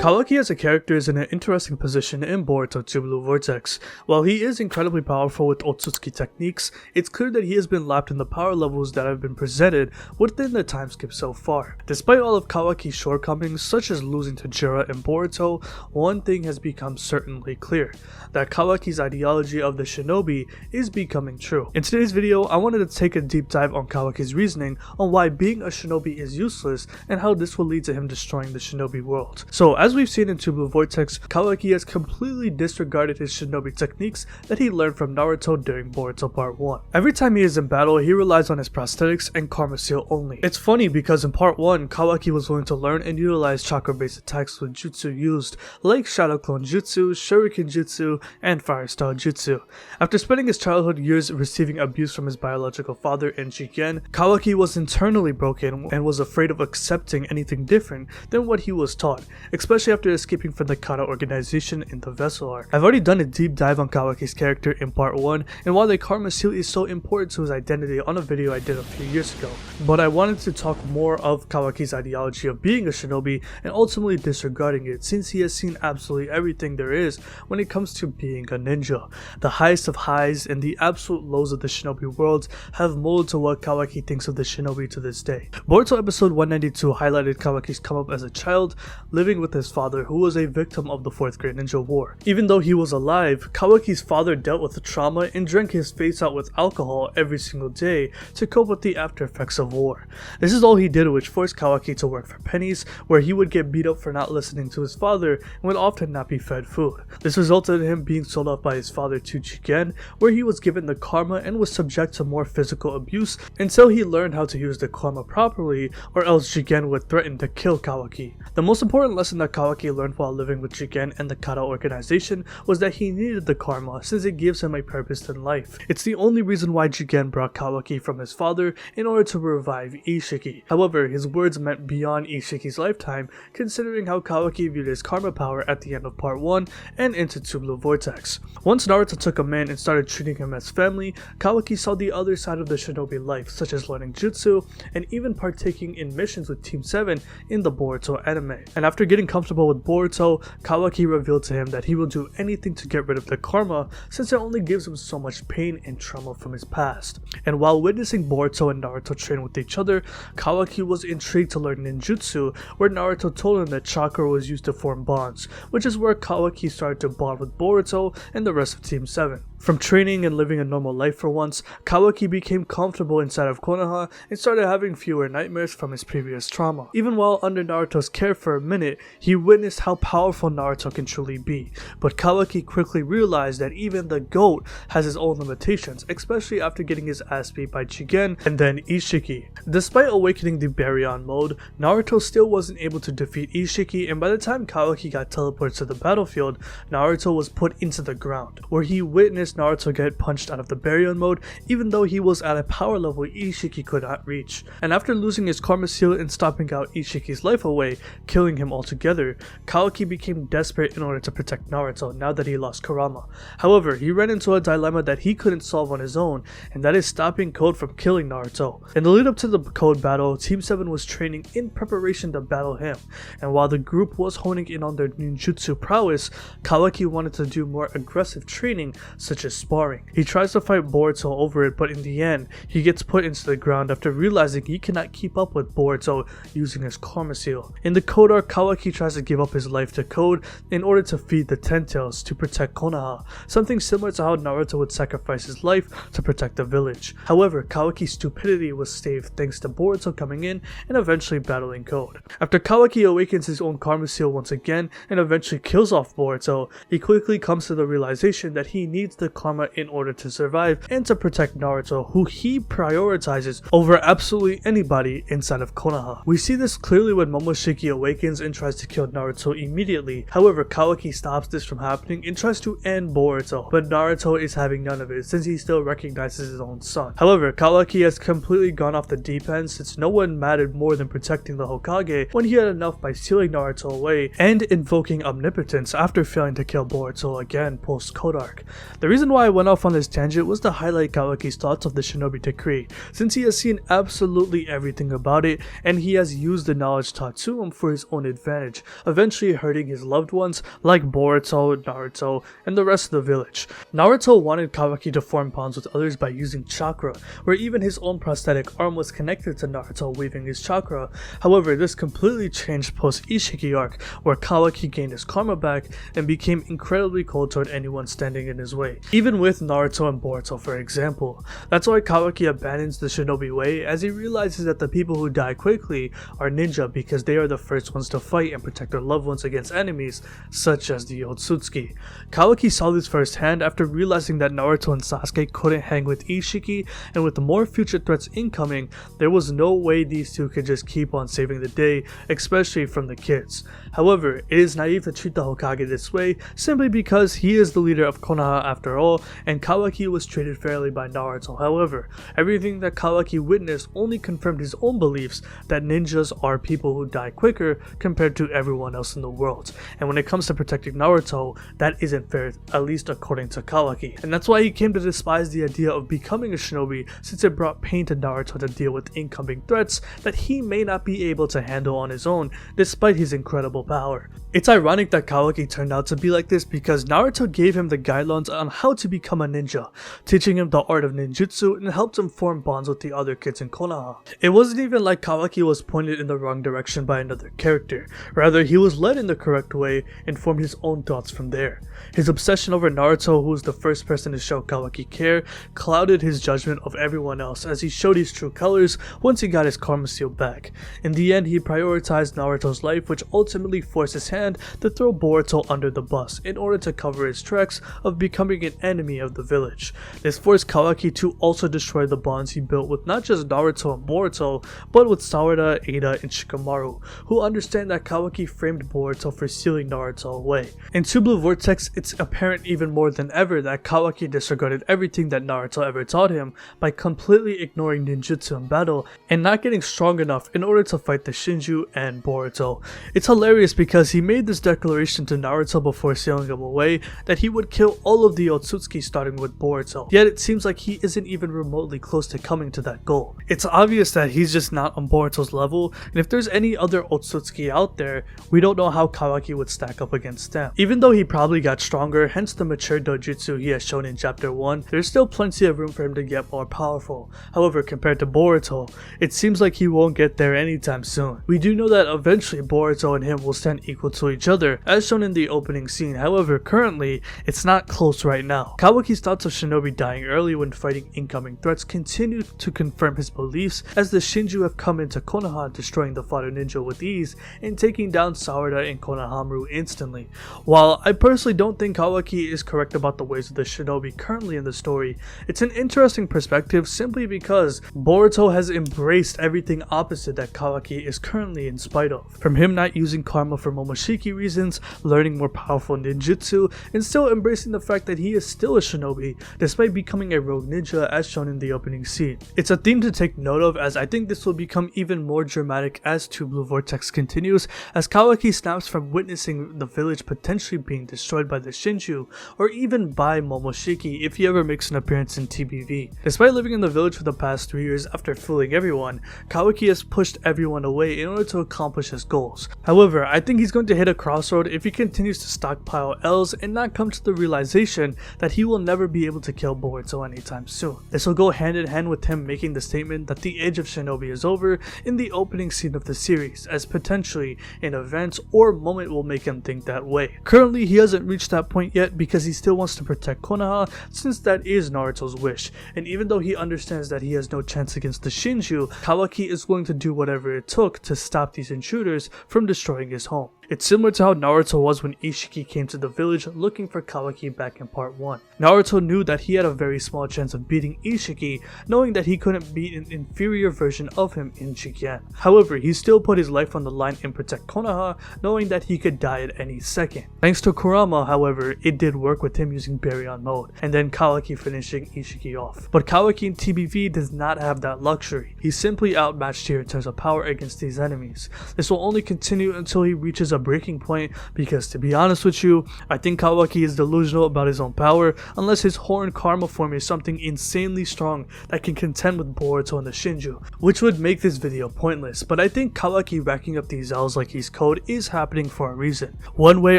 Kawaki as a character is in an interesting position in Boruto Two Blue Vortex. While he is incredibly powerful with Otsutsuki techniques, it's clear that he has been lapped in the power levels that have been presented within the time skip so far. Despite all of Kawaki's shortcomings, such as losing to Jiraiya and Boruto, one thing has become certainly clear: that Kawaki's ideology of the Shinobi is becoming true. In today's video, I wanted to take a deep dive on Kawaki's reasoning on why being a Shinobi is useless and how this will lead to him destroying the Shinobi world. So as we've seen in Two Blue Vortex, Kawaki has completely disregarded his Shinobi techniques that he learned from Naruto during Boruto Part 1. Every time he is in battle, he relies on his prosthetics and Karma Seal only. It's funny because in Part 1, Kawaki was willing to learn and utilize chakra-based attacks with jutsu used, like Shadow Clone Jutsu, Shuriken Jutsu, and Fire Style Jutsu. After spending his childhood years receiving abuse from his biological father and Jigen, Kawaki was internally broken and was afraid of accepting anything different than what he was taught, especially after escaping from the Kata organization in the Vessel arc. I've already done a deep dive on Kawaki's character in Part 1 and why the Karma Seal is so important to his identity on a video I did a few years ago, but I wanted to talk more of Kawaki's ideology of being a Shinobi and ultimately disregarding it, since he has seen absolutely everything there is when it comes to being a ninja. The highest of highs and the absolute lows of the Shinobi world have molded to what Kawaki thinks of the Shinobi to this day. Boruto episode 192 highlighted Kawaki's come up as a child, living with his father, who was a victim of the 4th Great Ninja War. Even though he was alive, Kawaki's father dealt with the trauma and drank his face out with alcohol every single day to cope with the after effects of war. This is all he did, which forced Kawaki to work for pennies, where he would get beat up for not listening to his father and would often not be fed food. This resulted in him being sold off by his father to Jigen, where he was given the karma and was subject to more physical abuse until he learned how to use the karma properly, or else Jigen would threaten to kill Kawaki. The most important lesson that Kawaki learned while living with Jigen and the Kata organization was that he needed the karma, since it gives him a purpose in life. It's the only reason why Jigen brought Kawaki from his father in order to revive Ishiki. However, his words meant beyond Ishiki's lifetime, considering how Kawaki viewed his karma power at the end of Part 1 and into Two Blue Vortex. Once Naruto took him in and started treating him as family, Kawaki saw the other side of the Shinobi life, such as learning jutsu and even partaking in missions with Team 7 in the Boruto anime. And after getting comfortable with Boruto, Kawaki revealed to him that he will do anything to get rid of the karma, since it only gives him so much pain and trauma from his past. And while witnessing Boruto and Naruto train with each other, Kawaki was intrigued to learn ninjutsu, where Naruto told him that chakra was used to form bonds, which is where Kawaki started to bond with Boruto and the rest of Team 7. From training and living a normal life for once, Kawaki became comfortable inside of Konoha and started having fewer nightmares from his previous trauma. Even while under Naruto's care for a minute, he witnessed how powerful Naruto can truly be, but Kawaki quickly realized that even the GOAT has his own limitations, especially after getting his ass beat by Jigen and then Ishiki. Despite awakening the Baryon mode, Naruto still wasn't able to defeat Ishiki, and by the time Kawaki got teleported to the battlefield, Naruto was put into the ground, where he witnessed Naruto get punched out of the Baryon mode, even though he was at a power level Ishiki could not reach. And after losing his Karma Seal and stomping out Ishiki's life away, killing him altogether, Kawaki became desperate in order to protect Naruto now that he lost Kurama. However, he ran into a dilemma that he couldn't solve on his own, and that is stopping Code from killing Naruto. In the lead up to the Code battle, Team 7 was training in preparation to battle him, and while the group was honing in on their ninjutsu prowess, Kawaki wanted to do more aggressive training, such as sparring. He tries to fight Boruto over it, but in the end, he gets put into the ground after realizing he cannot keep up with Boruto using his Karma Seal. In the Code arc, Kawaki tries to give up his life to Code in order to feed the Ten Tails to protect Konoha, something similar to how Naruto would sacrifice his life to protect the village. However, Kawaki's stupidity was staved thanks to Boruto coming in and eventually battling Code. After Kawaki awakens his own Karma Seal once again and eventually kills off Boruto, he quickly comes to the realization that he needs the karma in order to survive and to protect Naruto, who he prioritizes over absolutely anybody inside of Konoha. We see this clearly when Momoshiki awakens and tries to kill Naruto immediately. However, Kawaki stops this from happening and tries to end Boruto, but Naruto is having none of it since he still recognizes his own son. However, Kawaki has completely gone off the deep end, since no one mattered more than protecting the Hokage when he had enough by stealing Naruto away and invoking omnipotence after failing to kill Boruto again post Code arc. The reason why I went off on this tangent was to highlight Kawaki's thoughts of the Shinobi decree, since he has seen absolutely everything about it and he has used the knowledge taught to him for his own advantage, eventually hurting his loved ones like Boruto, Naruto, and the rest of the village. Naruto wanted Kawaki to form bonds with others by using chakra, where even his own prosthetic arm was connected to Naruto weaving his chakra. However, this completely changed post Ishiki arc, where Kawaki gained his karma back and became incredibly cold toward anyone standing in his way, even with Naruto and Boruto for example. That's why Kawaki abandons the Shinobi way, as he realizes that the people who die quickly are ninja because they are the first ones to fight and protect their loved ones against enemies such as the Otsutsuki. Kawaki saw this firsthand after realizing that Naruto and Sasuke couldn't hang with Ishiki, and with more future threats incoming, there was no way these two could just keep on saving the day, especially from the kids. However, it is naive to treat the Hokage this way simply because he is the leader of Konoha after all, and Kawaki was treated fairly by Naruto. However, everything that Kawaki witnessed only confirmed his own beliefs that ninjas are people who die quicker compared to everyone else in the world, and when it comes to protecting Naruto, that isn't fair, at least according to Kawaki. And that's why he came to despise the idea of becoming a shinobi, since it brought pain to Naruto to deal with incoming threats that he may not be able to handle on his own, despite his incredible power. It's ironic that Kawaki turned out to be like this because Naruto gave him the guidelines on how to become a ninja, teaching him the art of ninjutsu and helped him form bonds with the other kids in Konoha. It wasn't even like Kawaki was pointed in the wrong direction by another character, rather he was led in the correct way and formed his own thoughts from there. His obsession over Naruto, who was the first person to show Kawaki care, clouded his judgment of everyone else as he showed his true colors once he got his karma seal back. In the end, he prioritized Naruto's life, which ultimately forced his hand to throw Boruto under the bus in order to cover his tracks of becoming an enemy of the village. This forced Kawaki to also destroy the bonds he built with not just Naruto and Boruto, but with Sarada, Ada, and Shikamaru, who understand that Kawaki framed Boruto for sealing Naruto away. In Two Blue Vortex, it's apparent even more than ever that Kawaki disregarded everything that Naruto ever taught him by completely ignoring ninjutsu in battle and not getting strong enough in order to fight the Shinju and Boruto. It's hilarious because he made this declaration to Naruto before sealing him away that he would kill all of the Otsutsuki starting with Boruto, yet it seems like he isn't even remotely close to coming to that goal. It's obvious that he's just not on Boruto's level, and if there's any other Otsutsuki out there, we don't know how Kawaki would stack up against them. Even though he probably got stronger, hence the mature dojutsu he has shown in chapter 1, there's still plenty of room for him to get more powerful. However, compared to Boruto, it seems like he won't get there anytime soon. We do know that eventually Boruto and him will stand equal to each other, as shown in the opening scene. However, currently, it's not close right now. Kawaki's thoughts of Shinobi dying early when fighting incoming threats continue to confirm his beliefs, as the Shinju have come into Konoha, destroying the fodder ninja with ease and taking down Sarada and Konohamaru instantly. While I personally don't think Kawaki is correct about the ways of the Shinobi currently in the story, it's an interesting perspective simply because Boruto has embraced everything opposite that Kawaki is currently in spite of. From him not using karma for Momoshiki reasons, learning more powerful ninjutsu, and still embracing the fact that he is still a shinobi despite becoming a rogue ninja as shown in the opening scene. It's a theme to take note of, as I think this will become even more dramatic as Two Blue Vortex continues, as Kawaki snaps from witnessing the village potentially being destroyed by the Shinju, or even by Momoshiki if he ever makes an appearance in TBV. Despite living in the village for the past 3 years after fooling everyone, Kawaki has pushed everyone away in order to accomplish his goals. However, I think he's going to hit a crossroad if he continues to stockpile L's and not come to the realization that he will never be able to kill Boruto anytime soon. This will go hand in hand with him making the statement that the age of shinobi is over in the opening scene of the series, as potentially an event or moment will make him think that way. Currently, he hasn't reached that point yet because he still wants to protect Konoha, since that is Naruto's wish, and even though he understands that he has no chance against the Shinju, Kawaki is willing to do whatever it took to stop these intruders from destroying his home. It's similar to how Naruto was when Ishiki came to the village looking for Kawaki back in part 1. Naruto knew that he had a very small chance of beating Ishiki, knowing that he couldn't beat an inferior version of him in Shikyan. However, he still put his life on the line and protect Konoha, knowing that he could die at any second. Thanks to Kurama, however, it did work with him using Baryon mode, and then Kawaki finishing Ishiki off. But Kawaki in TBV does not have that luxury. He's simply outmatched here in terms of power against these enemies. This will only continue until he reaches a breaking point, because to be honest with you, I think Kawaki is delusional about his own power unless his horn karma form is something insanely strong that can contend with Boruto and the Shinju, which would make this video pointless. But I think Kawaki racking up these L's like he's code is happening for a reason. One way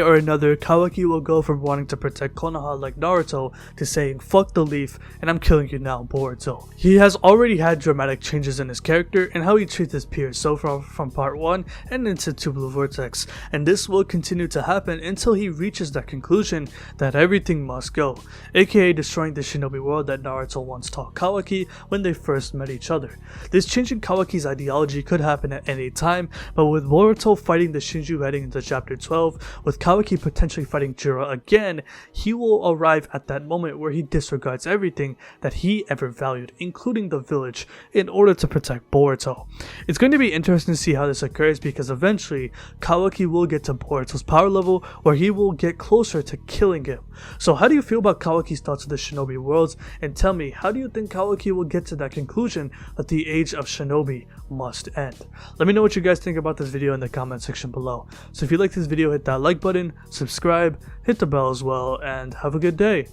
or another, Kawaki will go from wanting to protect Konoha like Naruto to saying fuck the leaf and I'm killing you now, Boruto. He has already had dramatic changes in his character and how he treats his peers so far from part 1 and into Two Blue Vortex, and this will continue to happen until he reaches that conclusion that everything must go, aka destroying the Shinobi world that Naruto once taught Kawaki when they first met each other. This change in Kawaki's ideology could happen at any time, but with Boruto fighting the Shinju heading into chapter 12, with Kawaki potentially fighting Jiraiya again, he will arrive at that moment where he disregards everything that he ever valued, including the village, in order to protect Boruto. It's going to be interesting to see how this occurs, because eventually Kawaki will get to Boruto's power level where he will get closer to killing him. So how do you feel about Kawaki's thoughts of the Shinobi worlds, and tell me, how do you think Kawaki will get to that conclusion that the age of Shinobi must end? Let me know what you guys think about this video in the comment section below. So if you like this video, hit that like button, subscribe, hit the bell as well, and have a good day.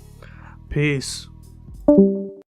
Peace.